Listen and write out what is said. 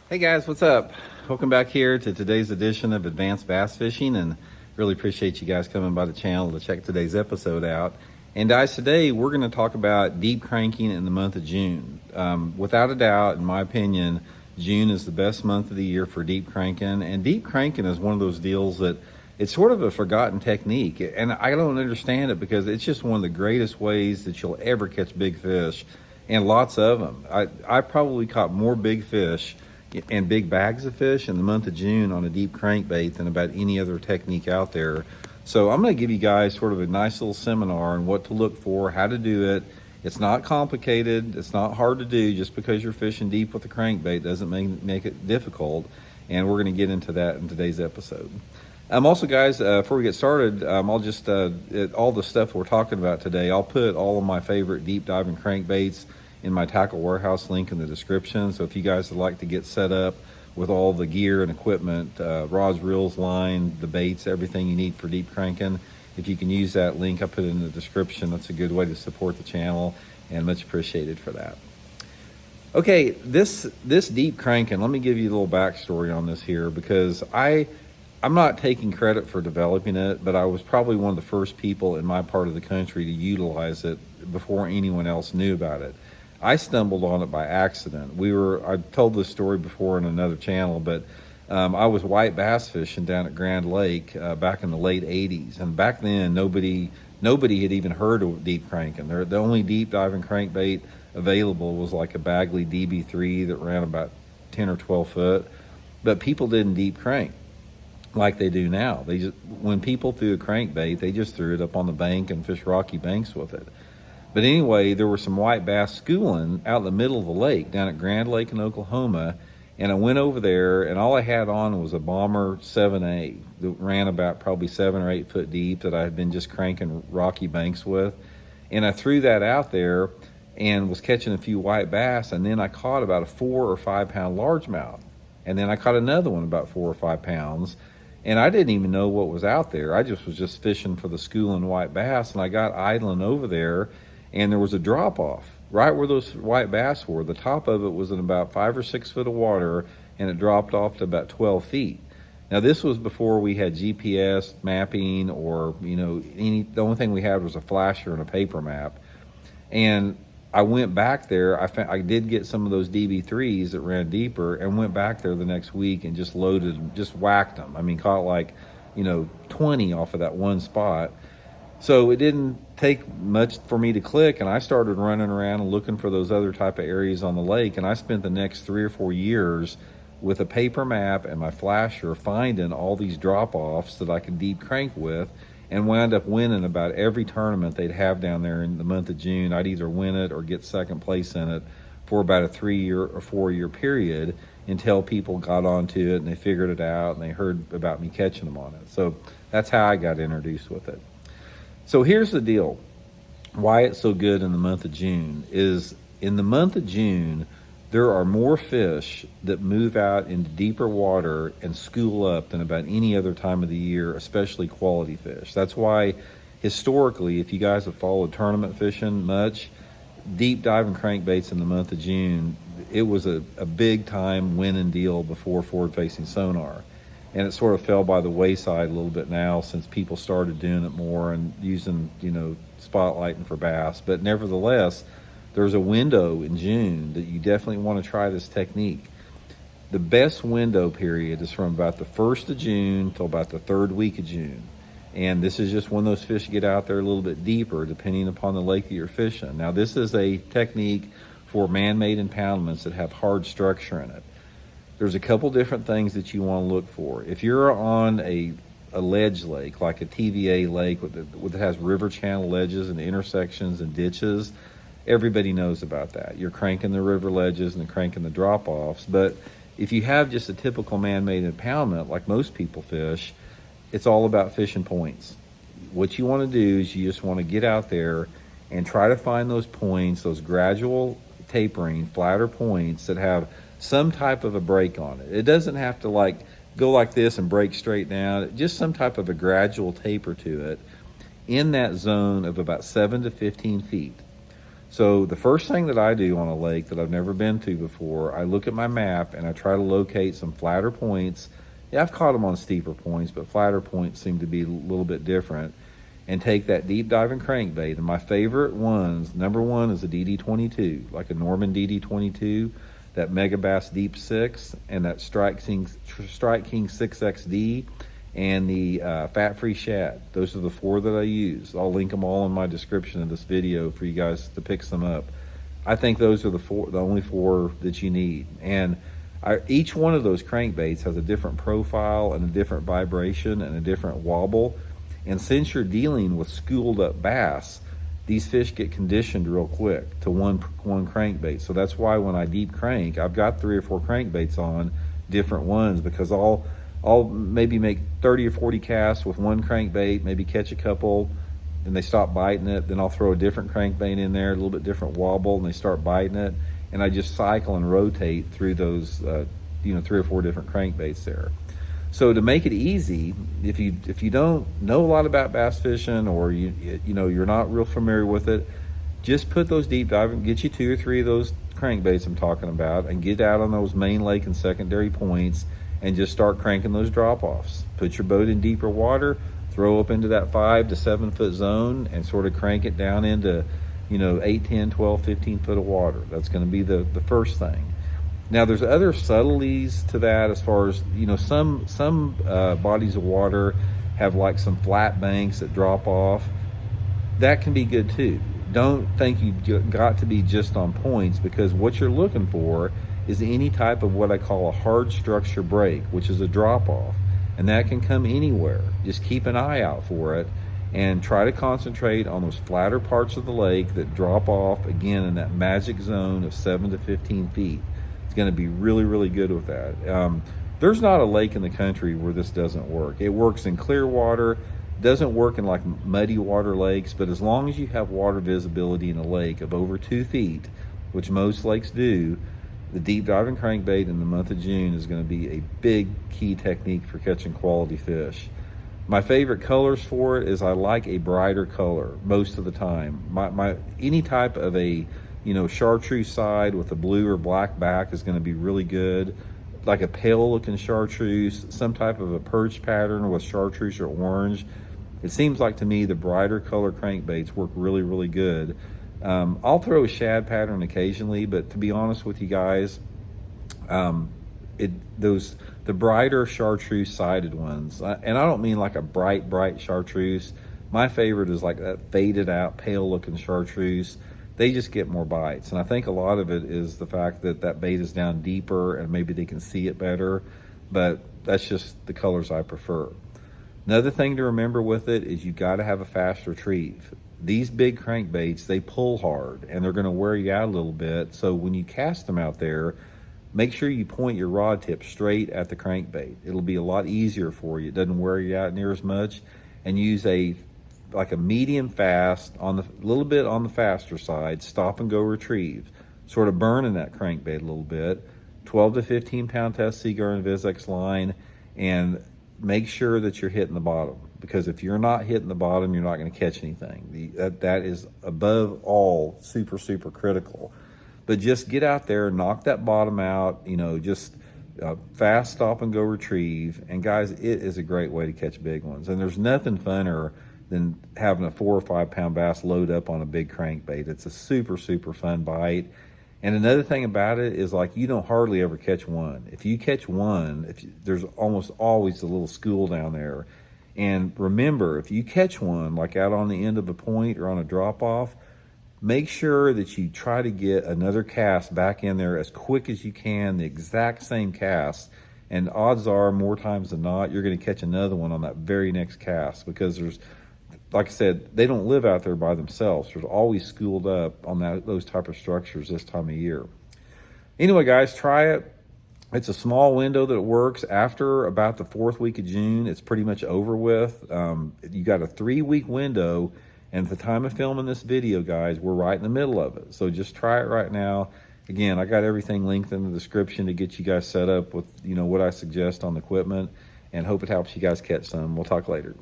Hey guys, what's up? Welcome back here to today's edition of Advanced Bass Fishing, and really appreciate you guys coming by the channel to check today's episode out. And guys, today we're going to talk about deep cranking in the month of June. Without a doubt, in my opinion, June is the best month of the year for deep cranking, and deep cranking is one of those deals that it's sort of a forgotten technique, and I don't understand it because it's just one of the greatest ways that you'll ever catch big fish, and lots of them. I probably caught more big fish and big bags of fish in the month of June on a deep crankbait than about any other technique out there. So I'm going to give you guys sort of a nice little seminar on what to look for, how to do it. It's not complicated. It's not hard to do. Just because you're fishing deep with a crankbait doesn't make it difficult. And we're going to get into that in today's episode. Also, guys, before we get started, I'll just, all the stuff we're talking about today, I'll put all of my favorite deep diving crankbaits in my Tackle Warehouse link in the description. So if you guys would like to get set up with all the gear and equipment, rods, reels, line, the baits, everything you need for deep cranking, if you can use that link, I put it in the description. That's a good way to support the channel, and much appreciated for that. Okay, this deep cranking, let me give you a little backstory on this here, because I'm not taking credit for developing it, but I was probably one of the first people in my part of the country to utilize it before anyone else knew about it. I stumbled on it by accident. I've told this story before in another channel, but I was white bass fishing down at Grand Lake back in the late 80s. And back then, nobody had even heard of deep cranking. The only deep diving crankbait available was like a Bagley DB3 that ran about 10 or 12 foot. But people didn't deep crank like they do now. When people threw a crankbait, they just threw it up on the bank and fished rocky banks with it. But anyway, there were some white bass schooling out in the middle of the lake down at Grand Lake in Oklahoma, and I went over there, and all I had on was a Bomber 7A that ran about probably 7 or 8 foot deep that I had been just cranking rocky banks with. And I threw that out there and was catching a few white bass, and then I caught about a 4 or 5 pound largemouth. And then I caught another one about 4 or 5 pounds, and I didn't even know what was out there. I was just fishing for the schooling white bass, and I got idling over there, and there was a drop off right where those white bass were. The top of it was in about 5 or 6 foot of water, and it dropped off to about 12 feet. Now, this was before we had GPS mapping or, the only thing we had was a flasher and a paper map. And I went back there. I did get some of those DB3s that ran deeper, and went back there the next week and just whacked them. I mean, caught 20 off of that one spot. So it didn't take much for me to click, and I started running around and looking for those other type of areas on the lake. And I spent the next 3 or 4 years with a paper map and my flasher finding all these drop-offs that I could deep crank with, and wound up winning about every tournament they'd have down there in the month of June. I'd either win it or get second place in it for about a 3-year or 4-year period until people got onto it and they figured it out and they heard about me catching them on it. So that's how I got introduced with it. So here's the deal. Why it's so good in the month of June is, in the month of June, there are more fish that move out into deeper water and school up than about any other time of the year, especially quality fish. That's why, historically, if you guys have followed tournament fishing much, deep diving crankbaits in the month of June, it was a big time winning deal before forward-facing sonar. And it sort of fell by the wayside a little bit now since people started doing it more and using, spotlighting for bass. But nevertheless, there's a window in June that you definitely want to try this technique. The best window period is from about the 1st of June till about the 3rd week of June. And this is just when those fish get out there a little bit deeper, depending upon the lake that you're fishing. Now, this is a technique for man-made impoundments that have hard structure in it. There's a couple different things that you want to look for. If you're on a ledge lake, like a TVA lake that has river channel ledges and intersections and ditches, everybody knows about that. You're cranking the river ledges and cranking the drop-offs. But if you have just a typical man-made impoundment, like most people fish, it's all about fishing points. What you want to do is you just want to get out there and try to find those points, those gradual tapering, flatter points that have some type of a break on it. It doesn't have to go like this and break straight down. Just some type of a gradual taper to it in that zone of about 7 to 15 feet. So the first thing that I do on a lake that I've never been to before, I look at my map and I try to locate some flatter points. Yeah, I've caught them on steeper points, but flatter points seem to be a little bit different. And take that deep diving crankbait. And my favorite ones, number one is a DD22, like a Norman DD22, that Mega Bass Deep 6, and that Strike King 6XD, and the Fat Free Shad. Those are the four that I use. I'll link them all in my description of this video for you guys to pick some up. I think those are the only four that you need. And each one of those crankbaits has a different profile and a different vibration and a different wobble. And since you're dealing with schooled up bass, these fish get conditioned real quick to one crankbait. So that's why when I deep crank, I've got 3 or 4 crankbaits on, different ones, because I'll maybe make 30 or 40 casts with one crankbait, maybe catch a couple, and they stop biting it. Then I'll throw a different crankbait in there, a little bit different wobble, and they start biting it. And I just cycle and rotate through those, 3 or 4 different crankbaits there. So to make it easy, if you don't know a lot about bass fishing, or you're not real familiar with it, just put those deep diving, get you 2 or 3 of those crankbaits I'm talking about, and get out on those main lake and secondary points and just start cranking those drop-offs. Put your boat in deeper water, throw up into that 5 to 7 foot zone, and sort of crank it down into 8, 10, 12, 15 foot of water. That's going to be the first thing. Now, there's other subtleties to that, as far as, some bodies of water have like some flat banks that drop off. That can be good too. Don't think you've got to be just on points, because what you're looking for is any type of what I call a hard structure break, which is a drop off. And that can come anywhere. Just keep an eye out for it and try to concentrate on those flatter parts of the lake that drop off, again, in that magic zone of 7 to 15 feet. Going to be really, really good with that. There's not a lake in the country where this doesn't work. It works in clear water, doesn't work in like muddy water lakes, but as long as you have water visibility in a lake of over 2 feet, which most lakes do, the deep diving crankbait in the month of June is going to be a big key technique for catching quality fish. My favorite colors for it is I like a brighter color most of the time. Any type of a chartreuse side with a blue or black back is going to be really good. Like a pale looking chartreuse, some type of a perch pattern with chartreuse or orange. It seems like to me the brighter color crankbaits work really, really good. I'll throw a shad pattern occasionally, but to be honest with you guys, the brighter chartreuse sided ones, and I don't mean like a bright chartreuse. My favorite is like that faded out, pale looking chartreuse. They just get more bites. And I think a lot of it is the fact that bait is down deeper and maybe they can see it better, but that's just the colors I prefer. Another thing to remember with it is you got to have a fast retrieve. These big crankbaits, they pull hard and they're going to wear you out a little bit. So when you cast them out there, make sure you point your rod tip straight at the crankbait. It'll be a lot easier for you. It doesn't wear you out near as much. And use a medium fast, on the little bit on the faster side, stop and go retrieve, sort of burning that crankbait a little bit. 12 to 15 pound test Seaguar and Vizex line, and make sure that you're hitting the bottom, because if you're not hitting the bottom, you're not going to catch anything. That is above all super critical. But just get out there, knock that bottom out, just fast stop and go retrieve. And guys, it is a great way to catch big ones. And there's nothing funner than having a 4 or 5 pound bass load up on a big crankbait. It's a super fun bite. And another thing about it is, like, you don't hardly ever catch one. If you catch one, there's almost always a little school down there. And remember, if you catch one like out on the end of a point or on a drop off, make sure that you try to get another cast back in there as quick as you can, the exact same cast. And odds are, more times than not, you're going to catch another one on that very next cast, because there's, like I said, they don't live out there by themselves. There's always schooled up on those type of structures this time of year. Anyway, guys, try it. It's a small window that works. After about the 4th week of June, it's pretty much over with. You got a 3-week window, and at the time of filming this video, guys, we're right in the middle of it. So just try it right now. Again, I got everything linked in the description to get you guys set up with what I suggest on the equipment, and hope it helps you guys catch some. We'll talk later.